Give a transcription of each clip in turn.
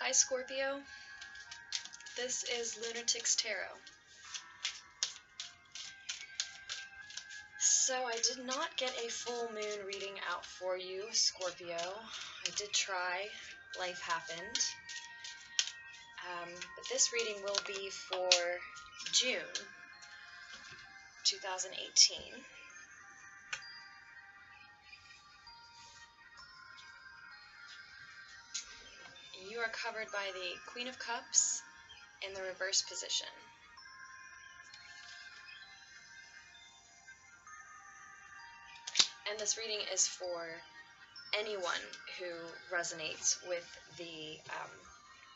Hi Scorpio, this is Lunatic's Tarot. So I did not get a full moon reading out for you, Scorpio. I did try, life happened. But this reading will be for June 2018. You are covered by the Queen of Cups in the reverse position. And this reading is for anyone who resonates with the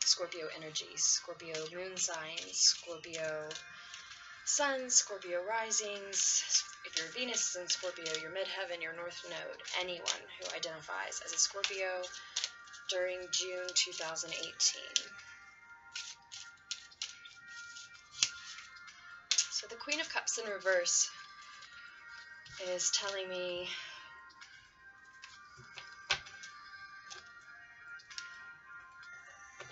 Scorpio energies. Scorpio moon signs, Scorpio sun, Scorpio risings. If your Venus is in Scorpio, your midheaven, your north node, anyone who identifies as a Scorpio during June 2018. So the Queen of Cups in reverse is telling me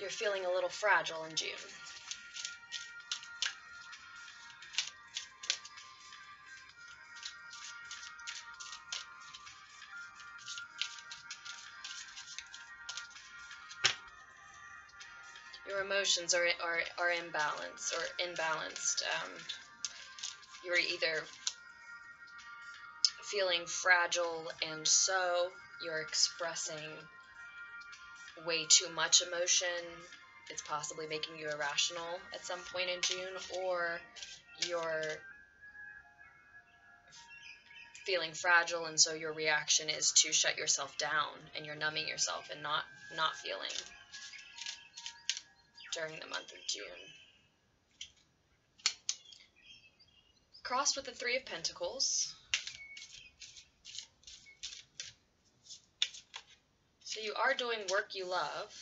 you're feeling a little fragile in June. Your emotions are imbalanced or imbalanced. You're either feeling fragile and so you're expressing way too much emotion. It's possibly making you irrational at some point in June, or you're feeling fragile and so your reaction is to shut yourself down and you're numbing yourself and not feeling during the month of June. Crossed with the Three of Pentacles. So you are doing work you love.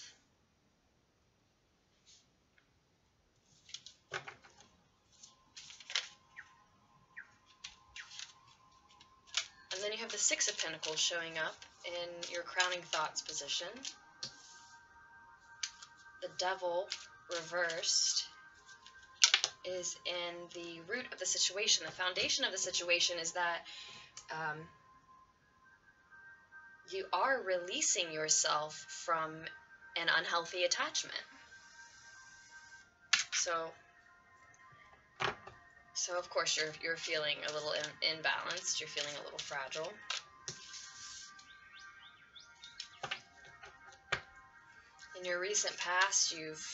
And then you have the Six of Pentacles showing up in your crowning thoughts position. The Devil reversed is in the root of the situation. The foundation of the situation is that you are releasing yourself from an unhealthy attachment. So of course you're feeling a little imbalanced. You're feeling a little fragile. In your recent past, you've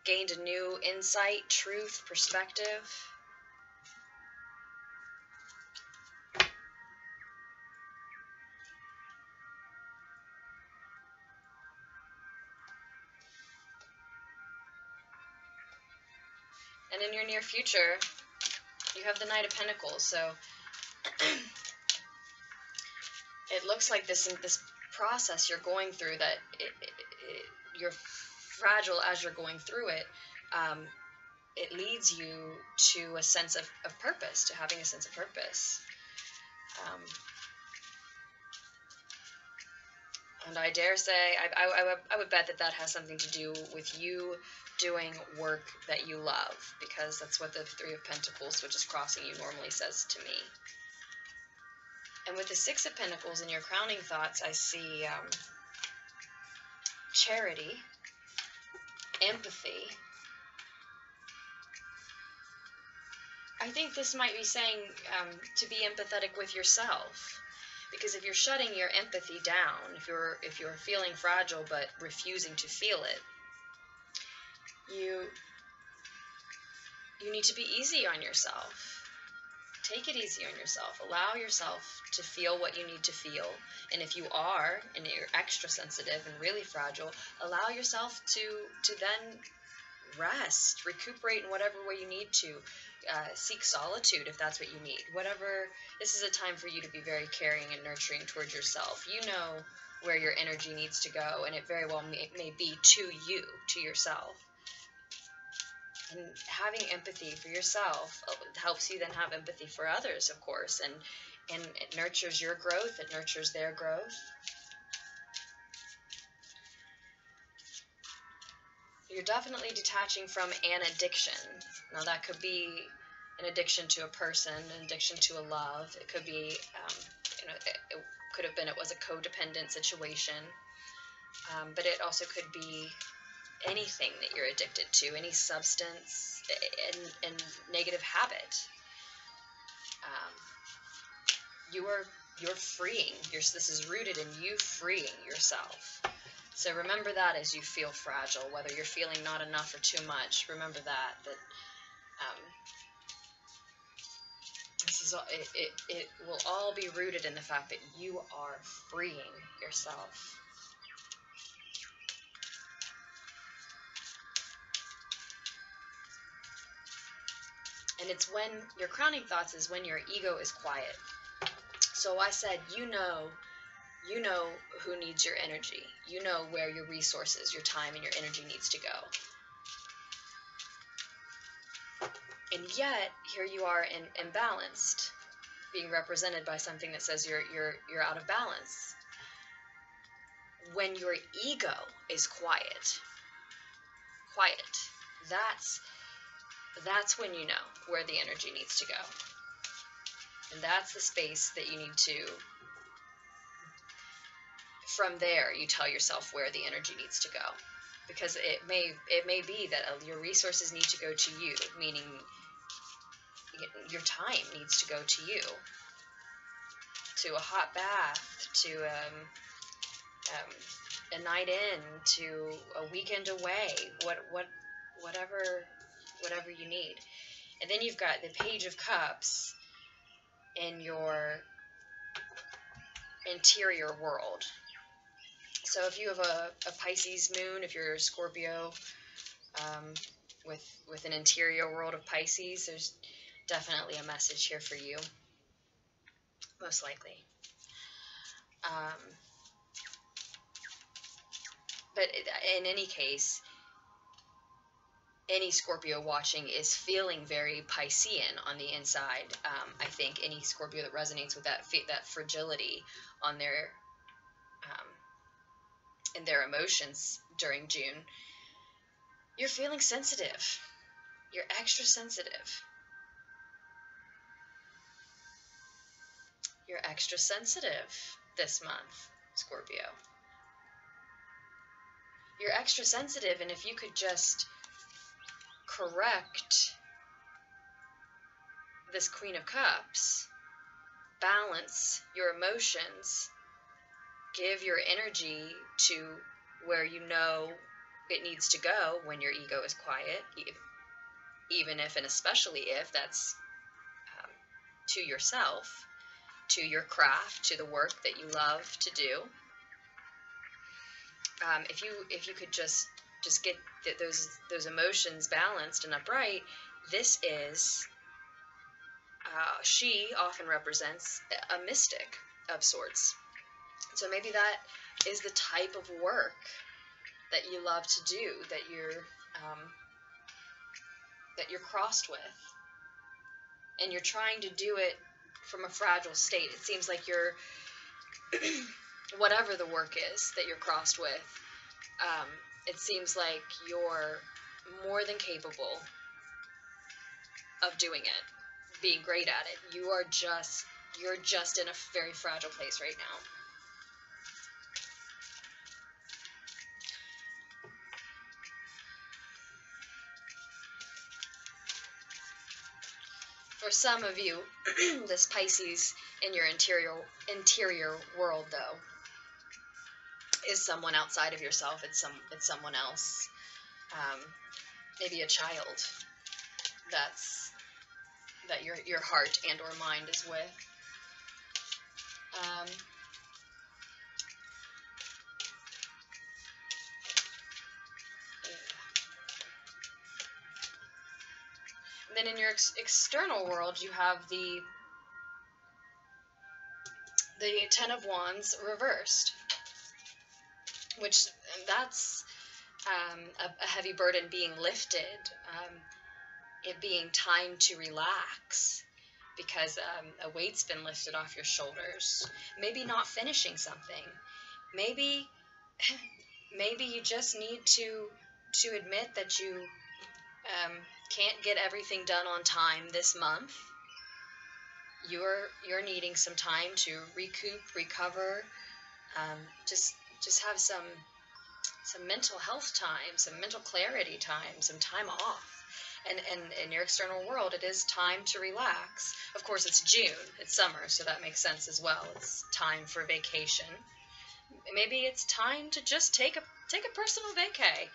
gained a new insight, truth, perspective. And in your near future, you have the Knight of Pentacles. So it looks like this process you're going through, that you're fragile as you're going through it. It leads you to a sense of purpose, to having a sense of purpose. And I dare say, I would bet that has something to do with you doing work that you love, because that's what the Three of Pentacles, which is crossing you, normally says to me. And with the Six of Pentacles in your crowning thoughts, I see charity, empathy. I think this might be saying to be empathetic with yourself. Because if you're shutting your empathy down, if you're feeling fragile but refusing to feel it, you need to be easy on yourself. Take it easy on yourself. Allow yourself to feel what you need to feel. And if you are, and you're extra sensitive and really fragile, allow yourself to then rest, recuperate in whatever way you need to. Seek solitude if that's what you need. Whatever. This is a time for you to be very caring and nurturing towards yourself. You know where your energy needs to go, and it very well may be to you, to yourself. And having empathy for yourself helps you then have empathy for others, of course, and it nurtures your growth, it nurtures their growth. you're definitely detaching from an addiction. Now, that could be an addiction to a person, an addiction to a love. It could be, it could have been it was a codependent situation. But it also could be anything that you're addicted to, any substance and negative habit. You're freeing. This is rooted in you freeing yourself. So remember that as you feel fragile, whether you're feeling not enough or too much. Remember that this is all, it will all be rooted in the fact that you are freeing yourself. And it's when your crowning thoughts is when your ego is quiet. So I said, you know who needs your energy. You know where your resources, your time, and your energy needs to go. And yet, here you are imbalanced, being represented by something that says you're out of balance. When your ego is quiet, that's when you know where the energy needs to go. And that's the space that you need to, from there, you tell yourself where the energy needs to go. Because it may be that your resources need to go to you, meaning your time needs to go to you, to a hot bath, to a night in, to a weekend away, whatever you need. And then you've got the Page of Cups in your interior world. So if you have a Pisces moon, if you're a Scorpio, with an interior world of Pisces, there's definitely a message here for you, most likely. But in any case, any Scorpio watching is feeling very Piscean on the inside. I think any Scorpio that resonates with that fragility on their in their emotions during June, you're feeling sensitive. You're extra sensitive. You're extra sensitive this month, Scorpio. You're extra sensitive, and if you could just correct this Queen of Cups, balance your emotions, give your energy to where you know it needs to go when your ego is quiet, even if and especially if that's to yourself, to your craft, to the work that you love to do. If you could just get those emotions balanced and upright, this is she often represents a mystic of sorts. So maybe that is the type of work that you love to do, that you're crossed with, and you're trying to do it from a fragile state. It seems like you're whatever the work is that you're crossed with, it seems like you're more than capable of doing it, being great at it. You're just in a very fragile place right now. For some of you, this Pisces in your interior world, though, is someone outside of yourself. It's someone else. Maybe a child that your heart and or mind is with. Then in your external world, you have the Ten of Wands reversed, which that's a heavy burden being lifted, it being time to relax, because a weight's been lifted off your shoulders. Maybe not finishing something. Maybe you just need to to admit that you can't get everything done on time this month. You're needing some time to recoup, recover, just have some mental health time, some mental clarity time, some time off. And in your external world, it is time to relax. Of course, it's June, it's summer, so that makes sense as well. It's time for vacation. Maybe it's time to just take a personal vacay.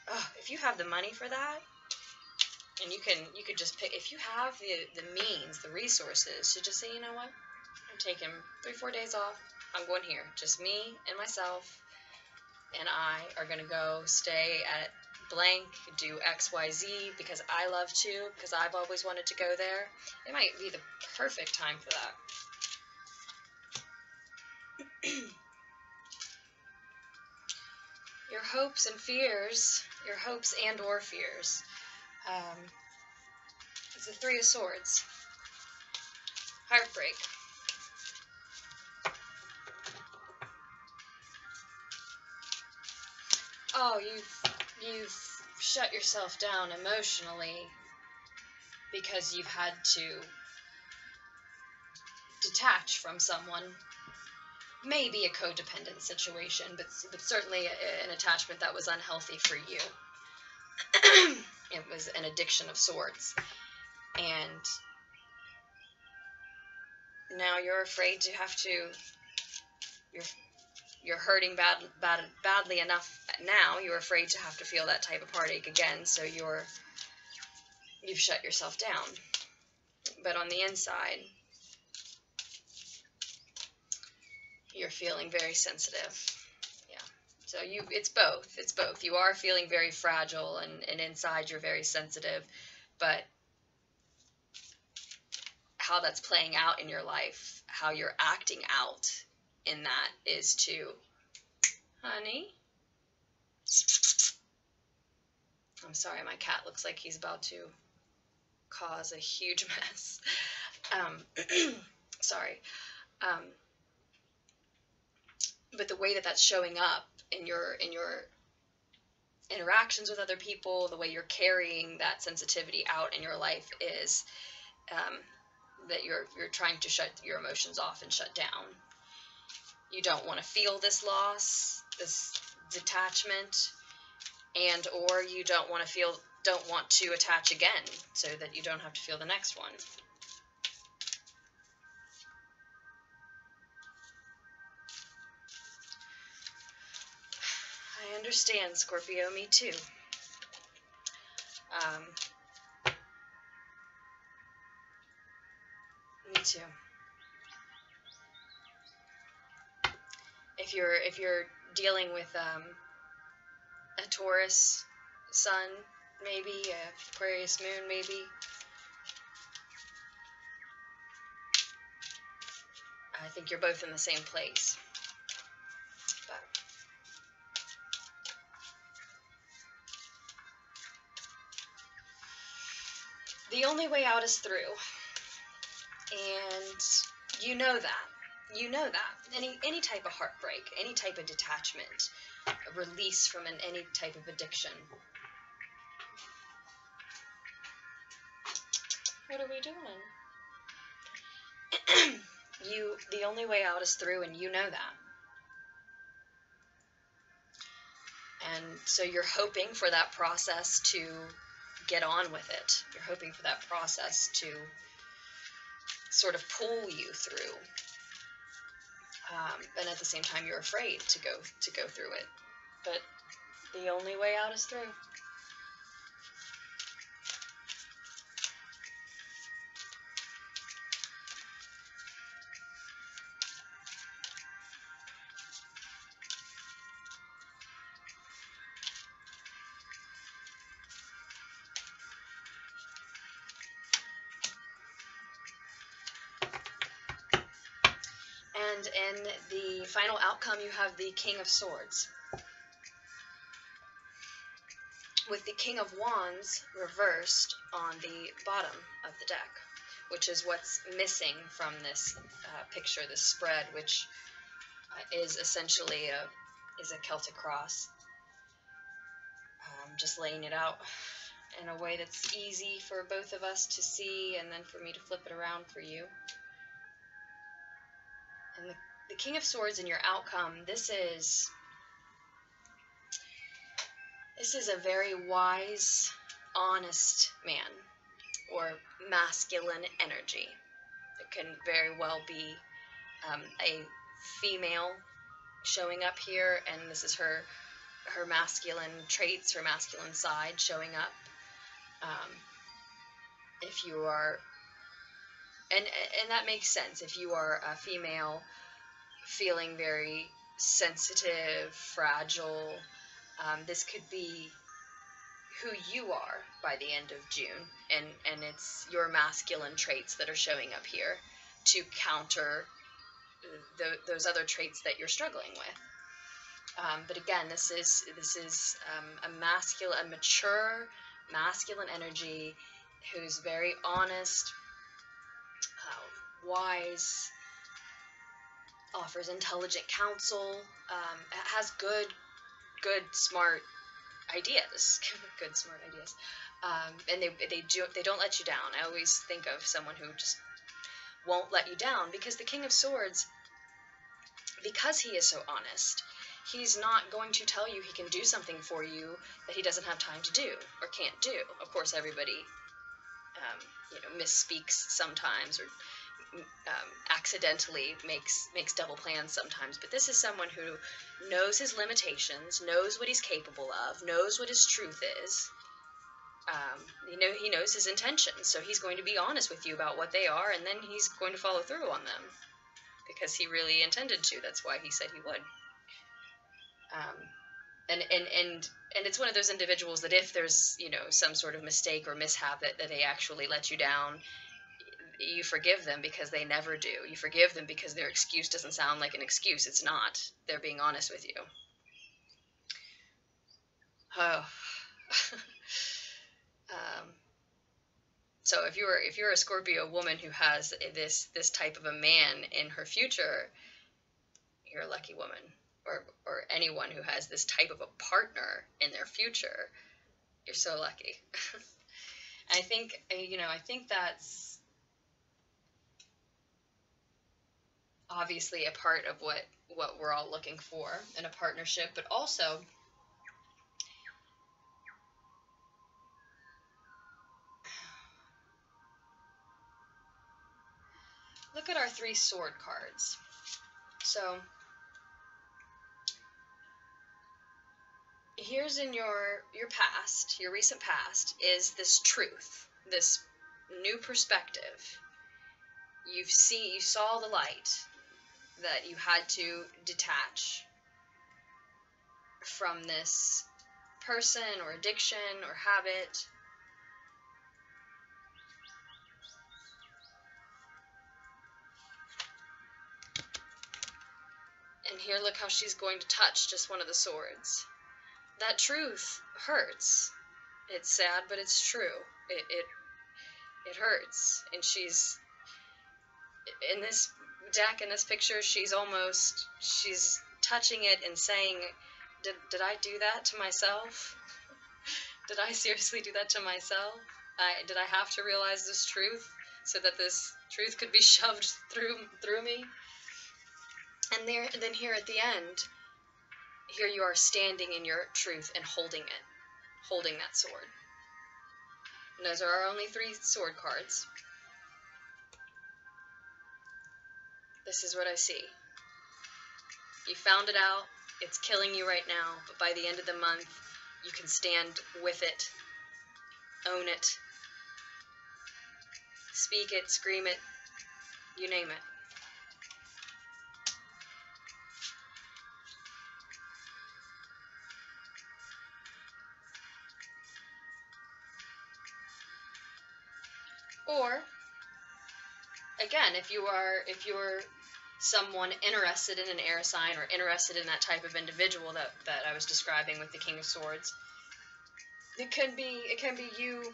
Oh, if you have the money for that, and you could just pick, if you have the means, the resources to just say, you know what, I'm taking 3-4 days off. I'm going here, just me and myself, and I are going to go stay at blank, do XYZ because I love to, because I've always wanted to go there. It might be the perfect time for that. Your hopes and fears, your hopes and or fears. It's the Three of Swords. Heartbreak. Oh, you've shut yourself down emotionally because you've had to detach from someone. Maybe a codependent situation, but certainly an attachment that was unhealthy for you. It was an addiction of sorts. And now you're afraid to have to, you're hurting badly enough now, you're afraid to have to feel that type of heartache again, so you've shut yourself down. But on the inside, you're feeling very sensitive. Yeah. So it's both. You are feeling very fragile, and inside you're very sensitive, but how that's playing out in your life, how you're acting out in that is to, honey, I'm sorry, my cat looks like he's about to cause a huge mess. Sorry. But the way that that's showing up in your interactions with other people, the way you're carrying that sensitivity out in your life is that you're trying to shut your emotions off and shut down. You don't want to feel this loss, this detachment, and or you don't want to attach again, so that you don't have to feel the next one. I understand, Scorpio, me too. Me too. If you're dealing with a Taurus sun, maybe a Aquarius moon, maybe, I think you're both in the same place. But the only way out is through, and you know that. You know that. Any type of heartbreak, any type of detachment, a release from any type of addiction. What are we doing? The only way out is through, and you know that. And so you're hoping for that process to get on with it. You're hoping for that process to sort of pull you through. And at the same time, you're afraid to go through it. But the only way out is through. And in the final outcome, you have the King of Swords, with the King of Wands reversed on the bottom of the deck, which is what's missing from this picture, this spread, which is essentially a Celtic cross. Just laying it out in a way that's easy for both of us to see, and then for me to flip it around for you. And the King of Swords in your outcome, this is a very wise, honest man, or masculine energy. It can very well be a female showing up here, and this is her masculine traits, her masculine side showing up. If you are, and that makes sense, if you are a female feeling very sensitive, fragile, this could be who you are by the end of June, and it's your masculine traits that are showing up here to counter those other traits that you're struggling with. But again, this is a mature masculine energy who's very honest, wise, offers intelligent counsel, has good, smart ideas, good, smart ideas, and they don't let you down. I always think of someone who just won't let you down, because the King of Swords, because he is so honest, he's not going to tell you he can do something for you that he doesn't have time to do or can't do. Of course, everybody, misspeaks sometimes, or accidentally makes double plans sometimes, but this is someone who knows his limitations, knows what he's capable of, knows what his truth is. He knows his intentions, so he's going to be honest with you about what they are, and then he's going to follow through on them, because he really intended to. That's why he said he would. And it's one of those individuals that if there's, some sort of mistake or mishap that they actually let you down, you forgive them, because they never do. You forgive them because their excuse doesn't sound like an excuse. It's not. They're being honest with you. Oh. So if you're a Scorpio woman who has this type of a man in her future, you're a lucky woman. Or anyone who has this type of a partner in their future, you're so lucky. I think that's obviously a part of what we're all looking for in a partnership, but also look at our 3 sword cards. So here's in your past, your recent past, is this truth, this new perspective. You saw the light that you had to detach from this person or addiction or habit. And here, look how she's going to touch just one of the swords. That truth hurts. It's sad, but it's true. It hurts. And she's, in this deck, in this picture, she's touching it and saying, did I do that to myself? Did I seriously do that to myself? Did I have to realize this truth so that this truth could be shoved through me? And then here at the end, here you are standing in your truth and holding that sword. And those are our only 3 sword cards. This is what I see. You found it out. It's killing you right now, but by the end of the month, you can stand with it, own it, speak it, scream it, you name it. Or, again, if you're someone interested in an air sign or interested in that type of individual that I was describing with the King of Swords, it could be you.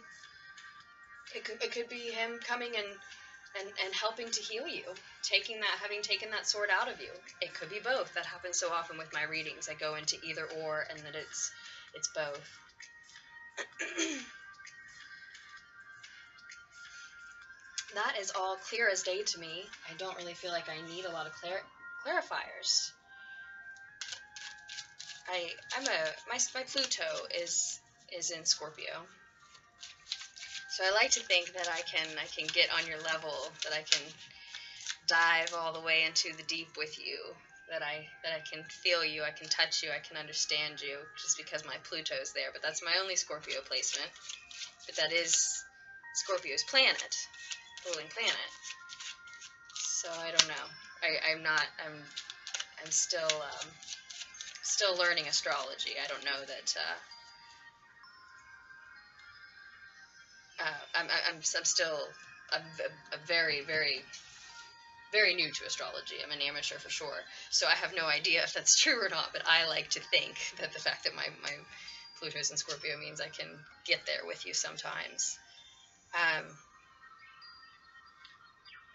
It could be him coming and helping to heal you, having taken that sword out of you. It could be both. That happens so often with my readings. I go into either or, and that it's both. That is all clear as day to me. I don't really feel like I need a lot of clarifiers. My Pluto is in Scorpio. So I like to think that I can get on your level, that I can dive all the way into the deep with you, that I can feel you, I can touch you, I can understand you, just because my Pluto's there. But that's my only Scorpio placement. But that is Scorpio's planet, ruling planet. So I don't know. I'm still learning astrology. I don't know that. I'm still a very, very, very new to astrology. I'm an amateur for sure. So I have no idea if that's true or not, but I like to think that the fact that my Pluto's in Scorpio means I can get there with you sometimes.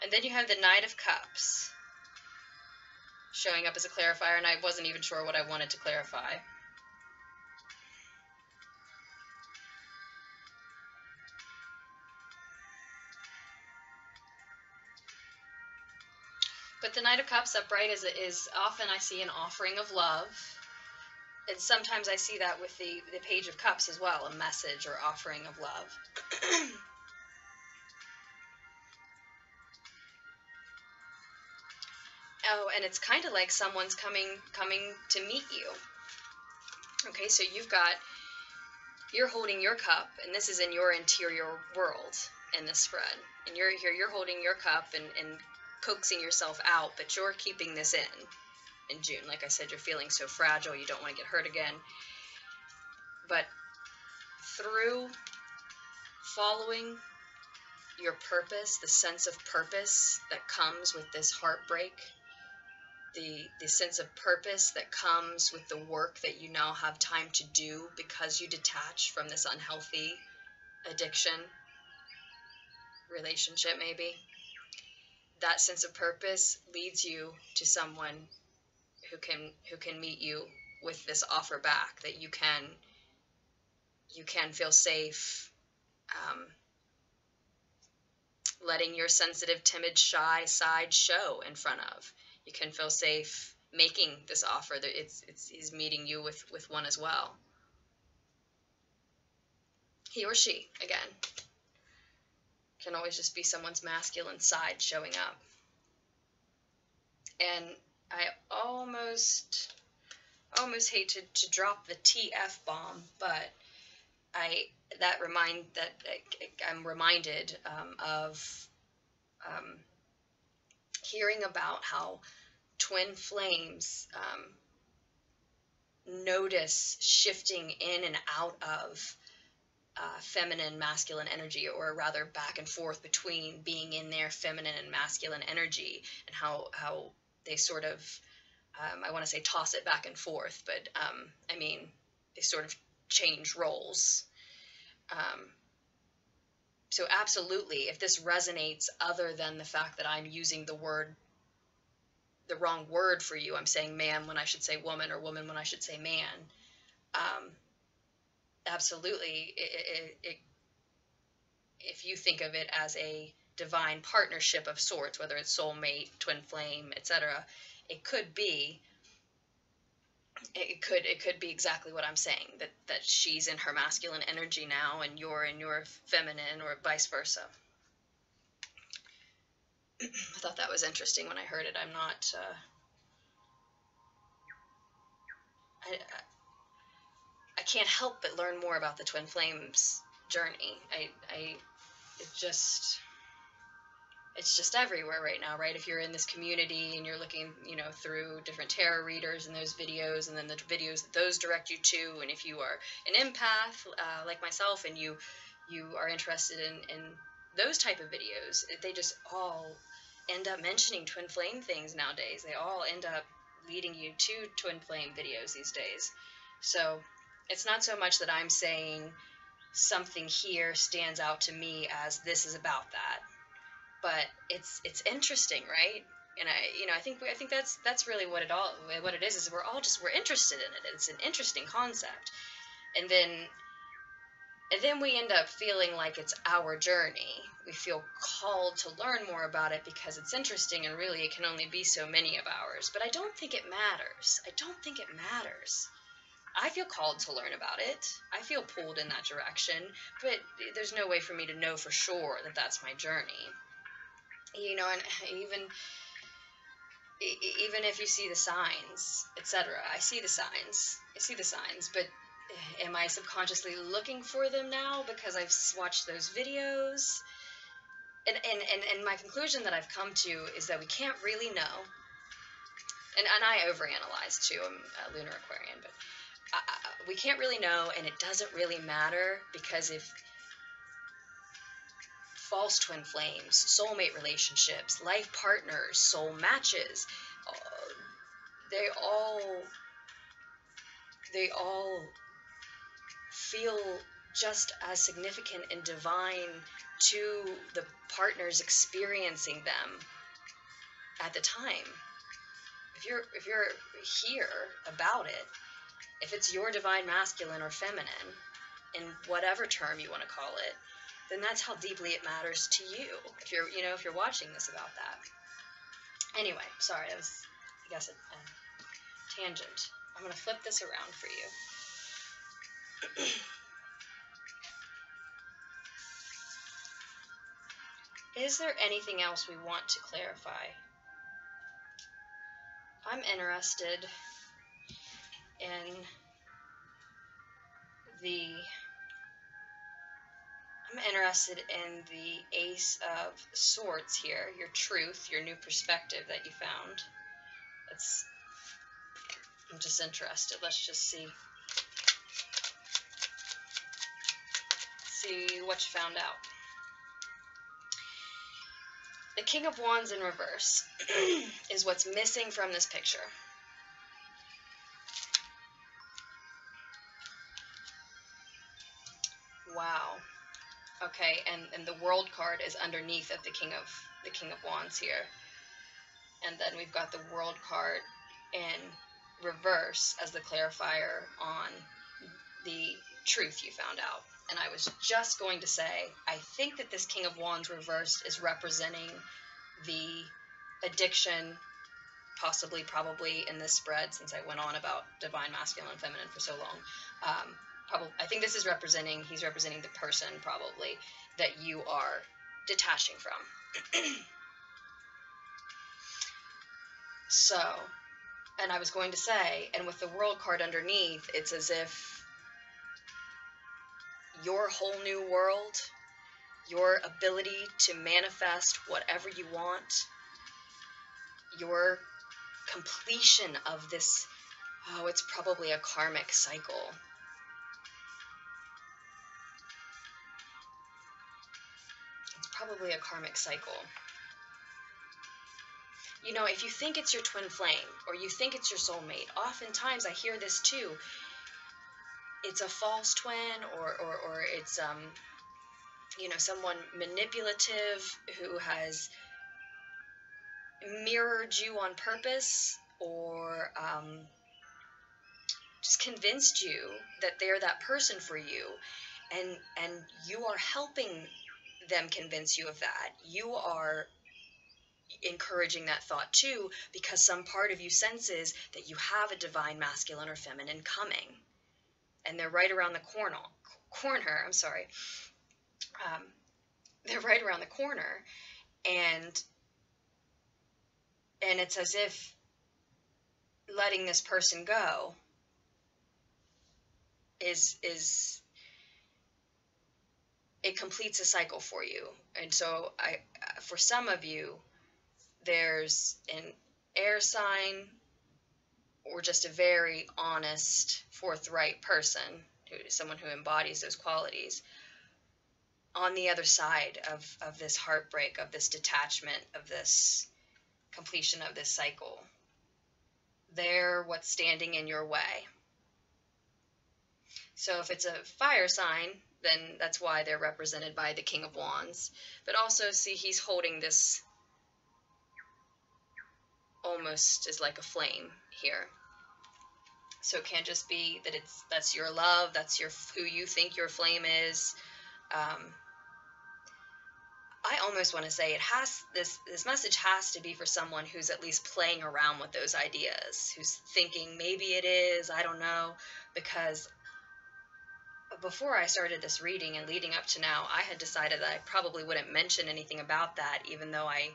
And then you have the Knight of Cups showing up as a clarifier, and I wasn't even sure what I wanted to clarify. But the Knight of Cups upright is often I see an offering of love. And sometimes I see that with the Page of Cups as well, a message or offering of love. Oh, and it's kind of like someone's coming to meet you. Okay, so you're holding your cup, and this is in your interior world in this spread. And you're holding your cup and coaxing yourself out, but you're keeping this in June. Like I said, you're feeling so fragile, you don't want to get hurt again. But through following your purpose, the sense of purpose that comes with this heartbreak, the sense of purpose that comes with the work that you now have time to do because you detach from this unhealthy addiction, relationship maybe, that sense of purpose leads you to someone who can meet you with this offer back, that you can feel safe, letting your sensitive, timid, shy side show in front of. You can feel safe making this offer, that he's meeting you with one as well. He or she, again, can always just be someone's masculine side showing up. And I almost hate to drop the TF bomb, but I'm reminded of hearing about how twin flames notice shifting in and out of feminine, masculine energy, or rather back and forth between being in their feminine and masculine energy, and how they sort of, I want to say toss it back and forth, but I mean, they sort of change roles. So absolutely, if this resonates other than the fact that I'm using the wrong word for you, I'm saying man when I should say woman, or woman when I should say man, absolutely, if you think of it as a divine partnership of sorts, whether it's soulmate, twin flame, etc., it could be exactly what I'm saying, that she's in her masculine energy now and you're in your feminine, or vice versa. I thought that was interesting when I heard it. I'm not I can't help but learn more about the twin flames journey. It's just everywhere right now, right? If you're in this community and you're looking, through different tarot readers and those videos, and then the videos that those direct you to, and if you are an empath like myself, and you are interested in those type of videos, they just all end up mentioning twin flame things nowadays. They all end up leading you to twin flame videos these days. So it's not so much that I'm saying something here stands out to me as this is about that, but it's interesting, right? And I think that's really what it is we're interested in it. It's an interesting concept. And then And then we end up feeling like it's our journey. We feel called to learn more about it because it's interesting, and really it can only be so many of ours. But I don't think it matters. I don't think it matters. I feel called to learn about it. I feel pulled in that direction, but there's no way for me to know for sure that that's my journey. You know, and even if you see the signs, etc. I see the signs, but am I subconsciously looking for them now because I've watched those videos? And my conclusion that I've come to is that we can't really know. And I overanalyze too. I'm a lunar Aquarian, but we can't really know, and it doesn't really matter, because if false twin flames, soulmate relationships, life partners, soul matches, they all feel just as significant and divine to the partners experiencing them at the time. If you're here about it, if it's your divine masculine or feminine, in whatever term you want to call it, then that's how deeply it matters to you. If you're watching this about that. Anyway, sorry, that was, I guess, a tangent. I'm going to flip this around for you. Is there anything else we want to clarify? I'm interested in the Ace of Swords here, your truth, your new perspective that you found. I'm just interested. Let's just see what you found out. The King of Wands in reverse is what's missing from this picture. Wow. Okay, and the World card is underneath of the King of Wands here. And then we've got the World card in reverse as the clarifier on the truth you found out. And I was just going to say, I think that this King of Wands reversed is representing the addiction, possibly, probably in this spread, since I went on about divine masculine and feminine for so long. I think this is he's representing the person, probably, that you are detaching from. So, and I was going to say, and with the World card underneath, it's as if your whole new world, your ability to manifest whatever you want, your completion of this, it's probably a karmic cycle. It's probably a karmic cycle. You know, if you think it's your twin flame, or you think it's your soulmate, oftentimes I hear this too. It's a false twin, or it's someone manipulative who has mirrored you on purpose, or just convinced you that they're that person for you, and you are helping them convince you of that. You are encouraging that thought too, because some part of you senses that you have a divine masculine or feminine coming, and they're right around the corner. They're right around the corner, and it's as if letting this person go is it completes a cycle for you. And so for some of you, there's an air sign or just a very honest, forthright person, someone who embodies those qualities, on the other side of this heartbreak, of this detachment, of this completion of this cycle. They're what's standing in your way. So if it's a fire sign, then that's why they're represented by the King of Wands. But also, see, he's holding this almost as like a flame here. So it can't just be that that's your love, that's who you think your flame is. I almost want to say this message has to be for someone who's at least playing around with those ideas, who's thinking maybe it is, I don't know, because before I started this reading and leading up to now, I had decided that I probably wouldn't mention anything about that, even though I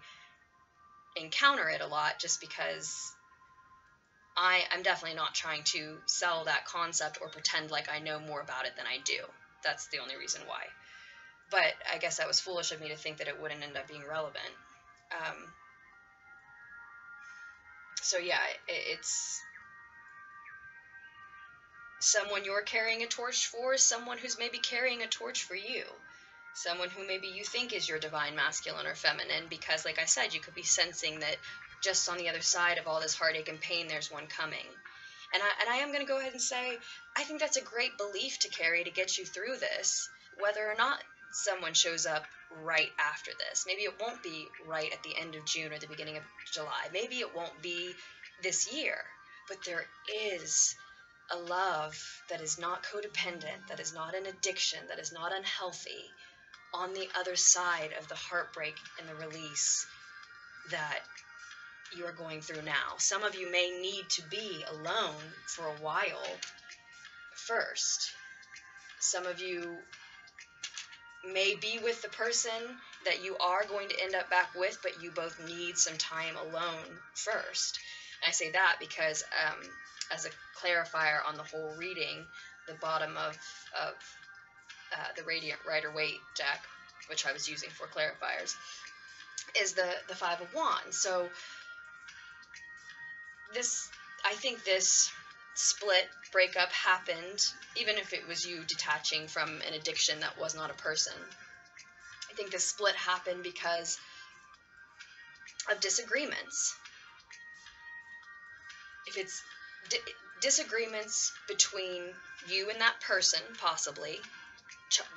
encounter it a lot, just because I'm definitely not trying to sell that concept or pretend like I know more about it than I do. That's the only reason why. But I guess that was foolish of me to think that it wouldn't end up being relevant. So yeah, it's someone you're carrying a torch for, someone who's maybe carrying a torch for you, someone who maybe you think is your divine masculine or feminine, because like I said, you could be sensing that just on the other side of all this heartache and pain, there's one coming. And I am going to go ahead and say, I think that's a great belief to carry to get you through this, whether or not someone shows up right after this. Maybe it won't be right at the end of June or the beginning of July. Maybe it won't be this year, but there is a love that is not codependent, that is not an addiction, that is not unhealthy, on the other side of the heartbreak and the release that you are going through now. Some of you may need to be alone for a while first. Some of you may be with the person that you are going to end up back with, but you both need some time alone first. And I say that because as a clarifier on the whole reading, the bottom of the Radiant Rider-Waite deck, which I was using for clarifiers, is the Five of Wands. So I think this split breakup happened, even if it was you detaching from an addiction that was not a person. I think this split happened because of disagreements. If it's disagreements between you and that person, possibly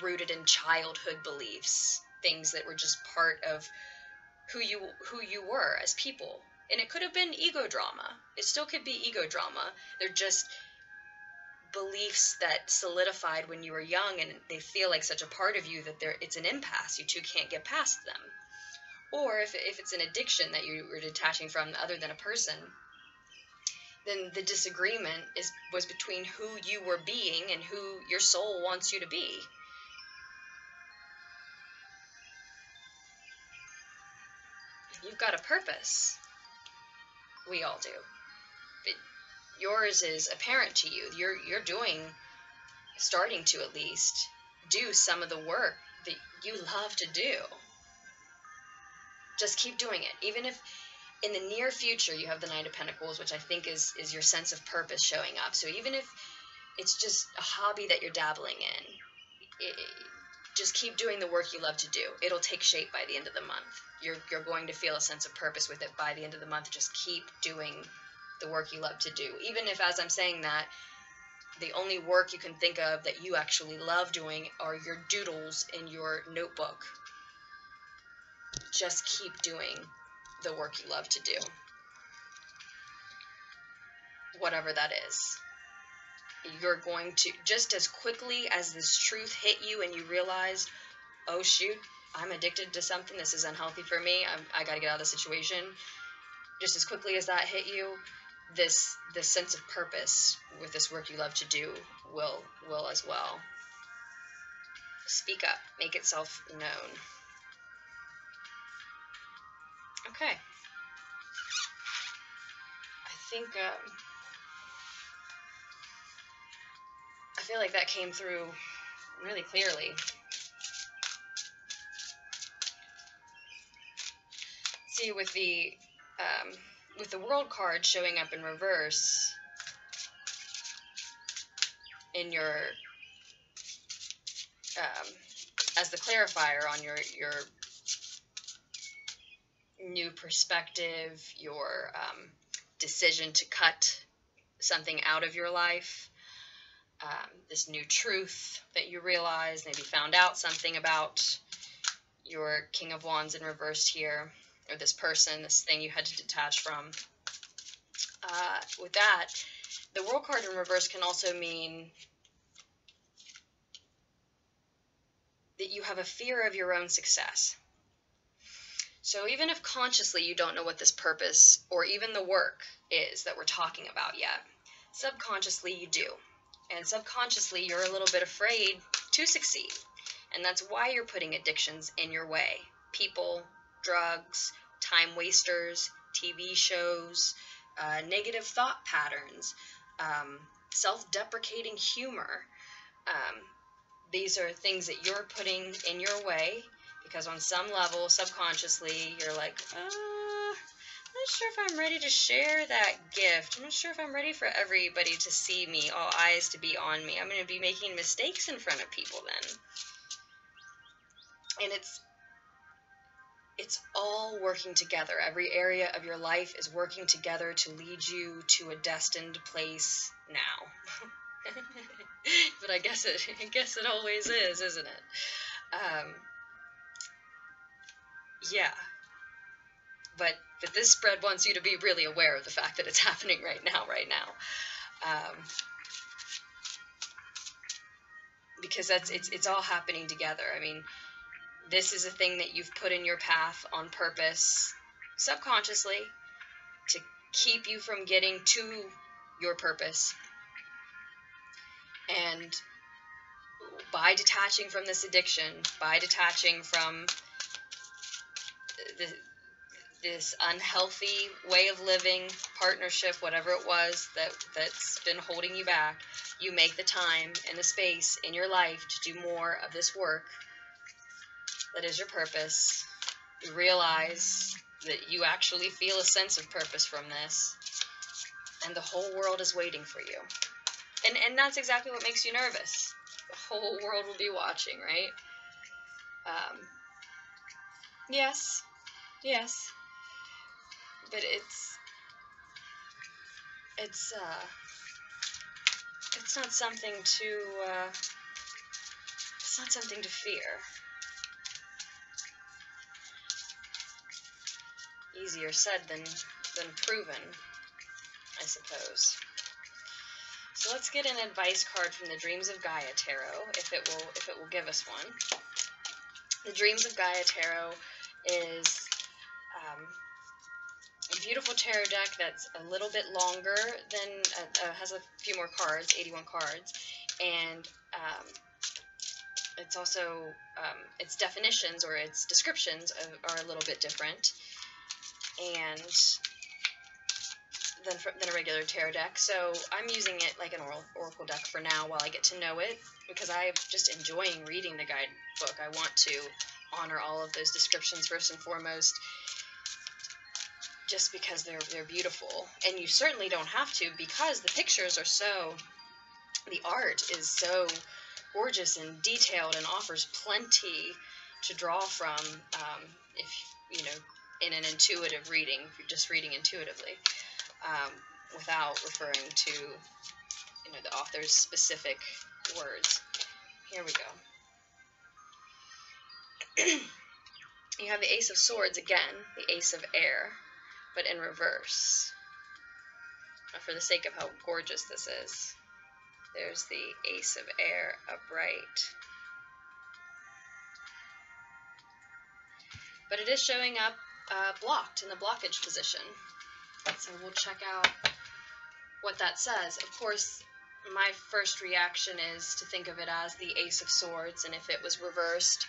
rooted in childhood beliefs, things that were just part of who you were as people. And it could have been ego drama. It still could be ego drama. They're just beliefs that solidified when you were young, and they feel like such a part of you that it's an impasse. You two can't get past them. Or if it's an addiction that you were detaching from other than a person, then the disagreement was between who you were being and who your soul wants you to be. You've got a purpose. We all do. But yours is apparent to you. You're starting to at least do some of the work that you love to do. Just keep doing it. Even if in the near future you have the Knight of Pentacles, which I think is your sense of purpose showing up. So even if it's just a hobby that you're dabbling in, just keep doing the work you love to do. It'll take shape by the end of the month. You're going to feel a sense of purpose with it by the end of the month. Just keep doing the work you love to do. Even if, as I'm saying that, the only work you can think of that you actually love doing are your doodles in your notebook. Just keep doing the work you love to do. Whatever that is. You're going to, just as quickly as this truth hit you and you realized, oh shoot, I'm addicted to something, this is unhealthy for me, I gotta get out of the situation. Just as quickly as that hit you, this sense of purpose with this work you love to do will as well. Speak up, make itself known. Okay. I think I feel like that came through really clearly. See, with the World card showing up in reverse in your as the clarifier on your new perspective, your decision to cut something out of your life, this new truth that you realize, maybe found out something about your King of Wands in reverse here, or this person, this thing you had to detach from. With that, The World card in reverse can also mean that you have a fear of your own success. So even if consciously you don't know what this purpose or even the work is that we're talking about yet, subconsciously you do. And subconsciously you're a little bit afraid to succeed. And that's why you're putting addictions in your way. People, drugs, time wasters, TV shows, negative thought patterns, self-deprecating humor. These are things that you're putting in your way because on some level, subconsciously, you're like, I'm not sure if I'm ready to share that gift. I'm not sure if I'm ready for everybody to see me, all eyes to be on me. I'm going to be making mistakes in front of people then. And it's all working together. Every area of your life is working together to lead you to a destined place now. But I guess it always is, isn't it? Yeah. But this spread wants you to be really aware of the fact that it's happening right now. Because it's all happening together. I mean, this is a thing that you've put in your path on purpose, subconsciously, to keep you from getting to your purpose. And by detaching from this addiction, by detaching from this unhealthy way of living, partnership, whatever it was that's been holding you back, you make the time and the space in your life to do more of this work that is your purpose. You realize that you actually feel a sense of purpose from this, and the whole world is waiting for you. And that's exactly what makes you nervous. The whole world will be watching, right? Yes. But it's not something to fear. Easier said than proven, I suppose. So let's get an advice card from the Dreams of Gaia Tarot, if it will give us one. The Dreams of Gaia Tarot is a beautiful tarot deck that's a little bit longer than, has a few more cards, 81 cards, and it's also, its definitions or its descriptions are a little bit different and than a regular tarot deck. So I'm using it like an oracle deck for now while I get to know it, because I'm just enjoying reading the guidebook. I want to honor all of those descriptions first and foremost, just because they're beautiful. And you certainly don't have to, because the pictures are the art is so gorgeous and detailed and offers plenty to draw from, if, in an intuitive reading, if you're just reading intuitively, without referring to, the author's specific words. Here we go. You have the Ace of Swords again, the Ace of Air, but in reverse. For the sake of how gorgeous this is, there's the Ace of Air upright. But it is showing up blocked in the blockage position. So we'll check out what that says. Of course, my first reaction is to think of it as the Ace of Swords, and if it was reversed,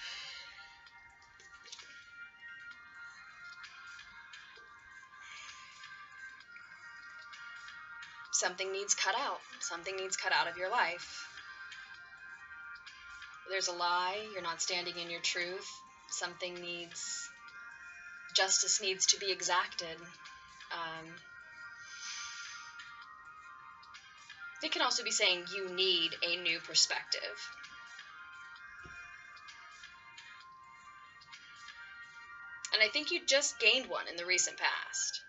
something needs cut out. Something needs cut out of your life. There's a lie. You're not standing in your truth. Justice needs to be exacted. It can also be saying you need a new perspective. And I think you just gained one in the recent past.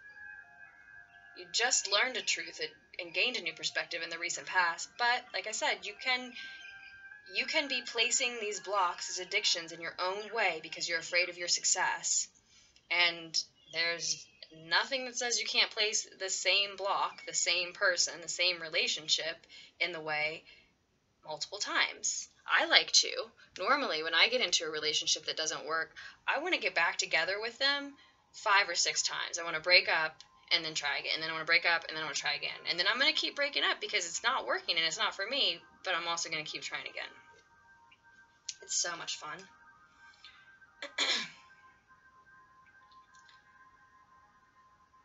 You just learned a truth and gained a new perspective in the recent past. But, like I said, you can be placing these blocks as addictions in your own way because you're afraid of your success. And there's Nothing that says you can't place the same block, the same person, the same relationship in the way multiple times. I like to. Normally, when I get into a relationship that doesn't work, I want to get back together with them 5 or 6 times. I want to break up and then try again. And then I want to break up and then I want to try again. And then I'm going to keep breaking up because it's not working and it's not for me, but I'm also going to keep trying again. It's so much fun.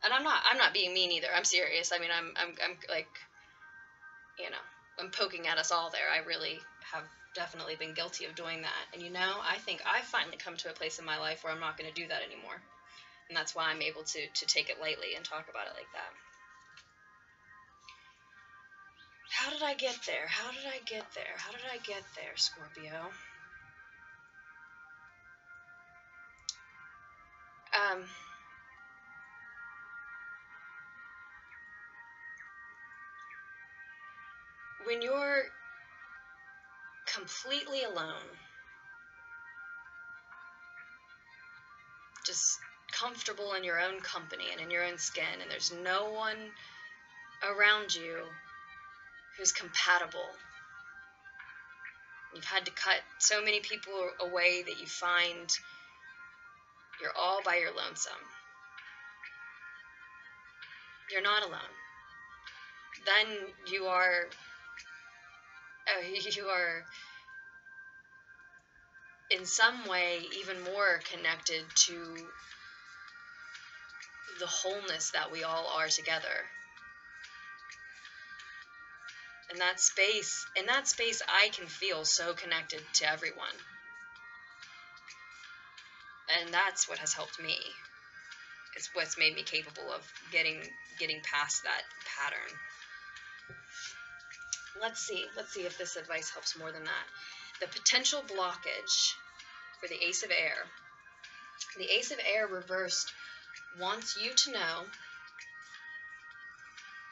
And I'm not being mean either. I'm serious. I mean, I'm like, you know, I'm poking at us all there. I really have definitely been guilty of doing that. And I think I've finally come to a place in my life where I'm not going to do that anymore. And that's why I'm able to take it lightly and talk about it like that. How did I get there? How did I get there? How did I get there, Scorpio? When you're completely alone, just comfortable in your own company and in your own skin, and there's no one around you who's compatible. You've had to cut so many people away that you find you're all by your lonesome. You're not alone. Then you are in some way even more connected to the wholeness that we all are together. In that space, I can feel so connected to everyone. And that's what has helped me. It's what's made me capable of getting past that pattern. Let's see if this advice helps more than that. The potential blockage for the Ace of Air. The Ace of Air reversed wants you to know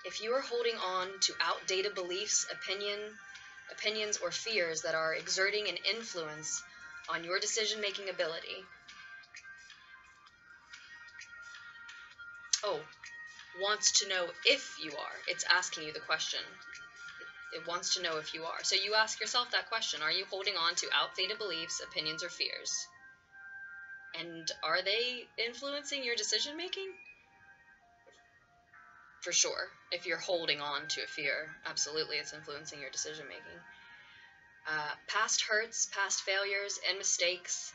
if you are holding on to outdated beliefs, opinions, or fears that are exerting an influence on your decision-making ability. Oh, wants to know if you are. It's asking you the question. It wants to know if you are. So you ask yourself that question. Are you holding on to outdated beliefs, opinions, or fears? And are they influencing your decision making? For sure. If you're holding on to a fear, absolutely it's influencing your decision making. Past hurts, past failures and mistakes,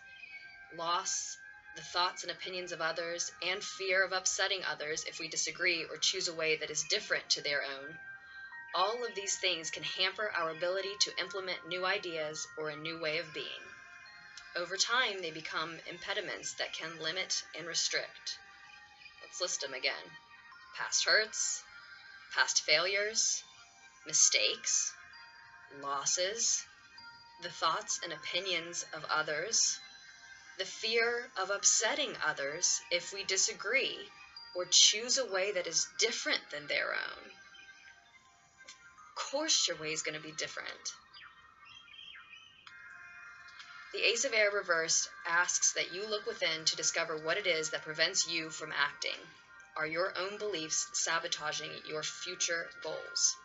loss, the thoughts and opinions of others, and fear of upsetting others if we disagree or choose a way that is different to their own. All of these things can hamper our ability to implement new ideas or a new way of being. Over time, they become impediments that can limit and restrict. Let's list them again. Past hurts, past failures, mistakes, losses, the thoughts and opinions of others, the fear of upsetting others if we disagree or choose a way that is different than their own. Of course your way is going to be different. The Ace of Air reversed asks that you look within to discover what it is that prevents you from acting. Are your own beliefs sabotaging your future goals?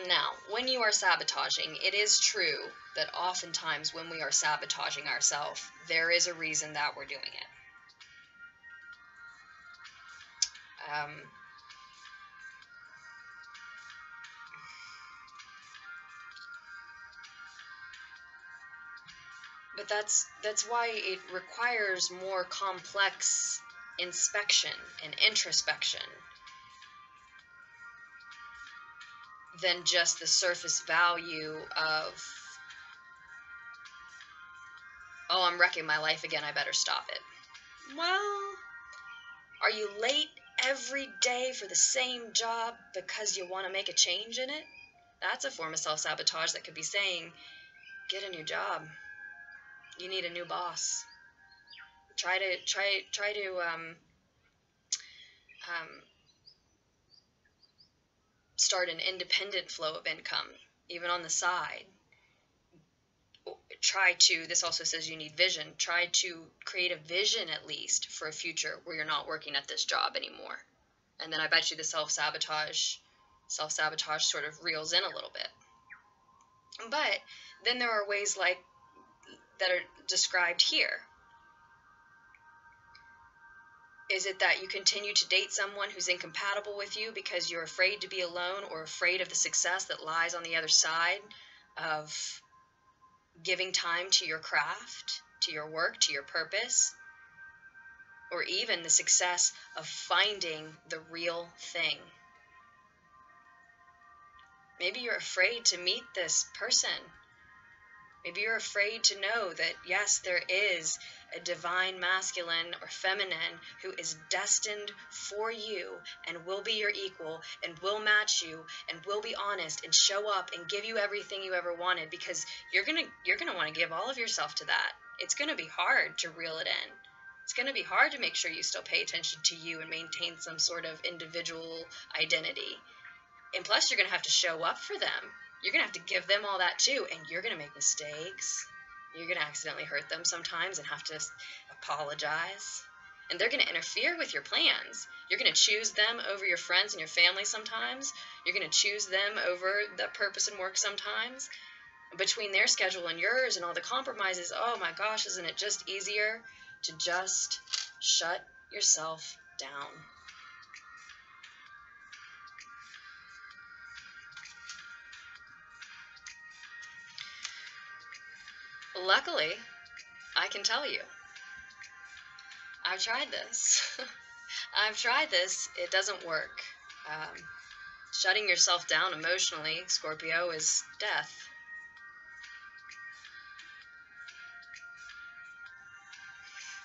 Now, when you are sabotaging, it is true that oftentimes when we are sabotaging ourselves, there is a reason that we're doing it. But that's why it requires more complex inspection and introspection than just the surface value of, oh, I'm wrecking my life again, I better stop it. Well, are you late every day for the same job because you want to make a change in it? That's a form of self-sabotage that could be saying, get a new job. You need a new boss. Try to start an independent flow of income. even on the side. This also says you need vision. Try to create a vision at least for a future where you're not working at this job anymore. And then I bet you the self-sabotage sort of reels in a little bit. But then there are ways like that are described here. Is it that you continue to date someone who's incompatible with you because you're afraid to be alone or afraid of the success that lies on the other side of giving time to your craft, to your work, to your purpose, or even the success of finding the real thing? Maybe you're afraid to meet this person. Maybe you're afraid to know that, yes, there is a divine masculine or feminine who is destined for you and will be your equal and will match you and will be honest and show up and give you everything you ever wanted, because you're gonna want to give all of yourself to that. It's gonna be hard to reel it in. It's gonna be hard to make sure you still pay attention to you and maintain some sort of individual identity. And plus, you're going to have to show up for them. You're going to have to give them all that too. And you're going to make mistakes. You're going to accidentally hurt them sometimes and have to apologize. And they're going to interfere with your plans. You're going to choose them over your friends and your family sometimes. You're going to choose them over the purpose and work sometimes. Between their schedule and yours and all the compromises, oh my gosh, isn't it just easier to just shut yourself down? Luckily, I can tell you, I've tried this. I've tried this. It doesn't work. Shutting yourself down emotionally, Scorpio, is death.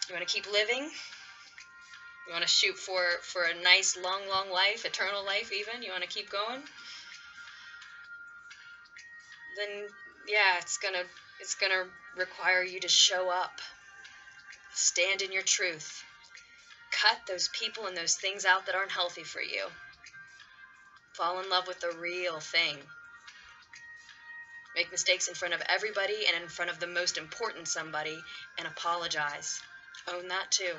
You want to keep living? You want to shoot for a nice, long life, eternal life even? You want to keep going? Then, yeah, it's gonna require you to show up, stand in your truth, cut those people and those things out that aren't healthy for you, fall in love with the real thing, make mistakes in front of everybody and in front of the most important somebody, and apologize. Own that too.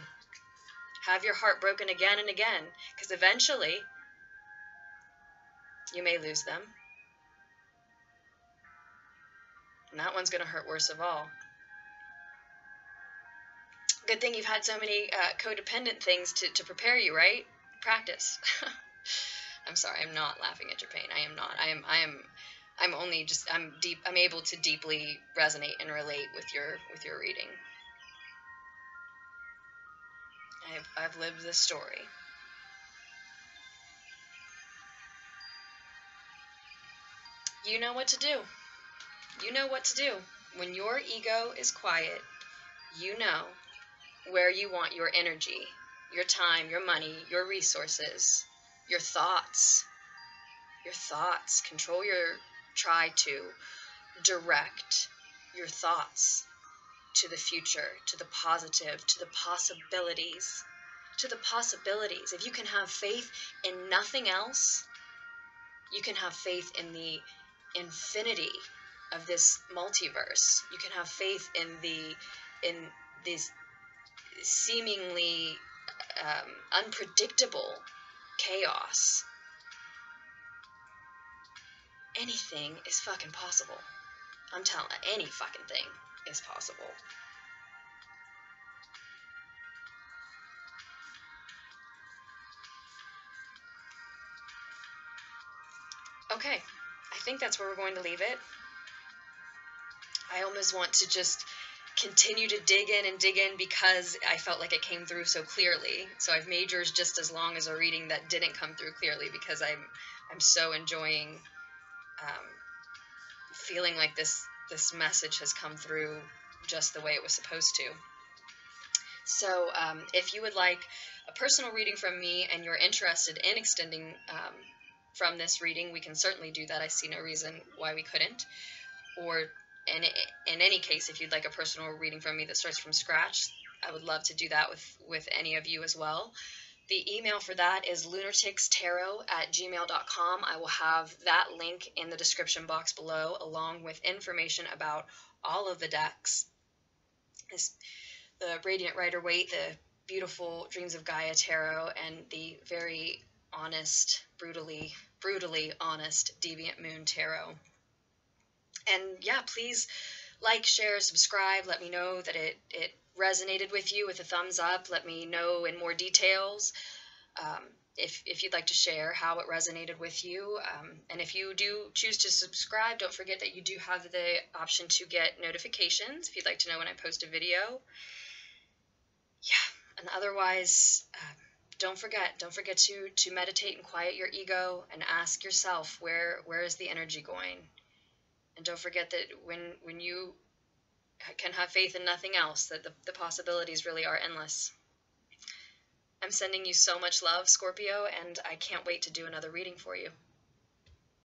Have your heart broken again and again, because eventually you may lose them. And that one's going to hurt worse of all. Good thing you've had so many codependent things to prepare you, right? Practice. I'm sorry, I'm not laughing at your pain. I am not. I'm able to deeply resonate and relate with your reading. I've lived this story. You know what to do. You know what to do. When your ego is quiet, you know where you want your energy, your time, your money, your resources, your thoughts. Your thoughts. Try to direct your thoughts to the future, to the positive, to the possibilities. To the possibilities. If you can have faith in nothing else, you can have faith in the infinity of this multiverse. You can have faith in this seemingly unpredictable chaos. Anything is fucking possible. I'm telling you, any fucking thing is possible. Okay, I think that's where we're going to leave it. I almost want to just continue to dig in because I felt like it came through so clearly. So I've made yours just as long as a reading that didn't come through clearly, because I'm so enjoying feeling like this message has come through just the way it was supposed to. So if you would like a personal reading from me and you're interested in extending from this reading, we can certainly do that. I see no reason why we couldn't. Or in any case, if you'd like a personal reading from me that starts from scratch, I would love to do that with any of you as well. The email for that is lunaticstarot@gmail.com. I will have that link in the description box below, along with information about all of the decks. The Radiant Rider-Waite, the beautiful Dreams of Gaia Tarot, and the very honest, brutally honest Deviant Moon Tarot. And yeah, please like, share, subscribe. Let me know that it resonated with you with a thumbs up. Let me know in more details if you'd like to share how it resonated with you. And if you do choose to subscribe, don't forget that you do have the option to get notifications if you'd like to know when I post a video. Yeah, and otherwise, don't forget to meditate and quiet your ego and ask yourself where is the energy going. And don't forget that when you can have faith in nothing else, that the possibilities really are endless. I'm sending you so much love, Scorpio, and I can't wait to do another reading for you.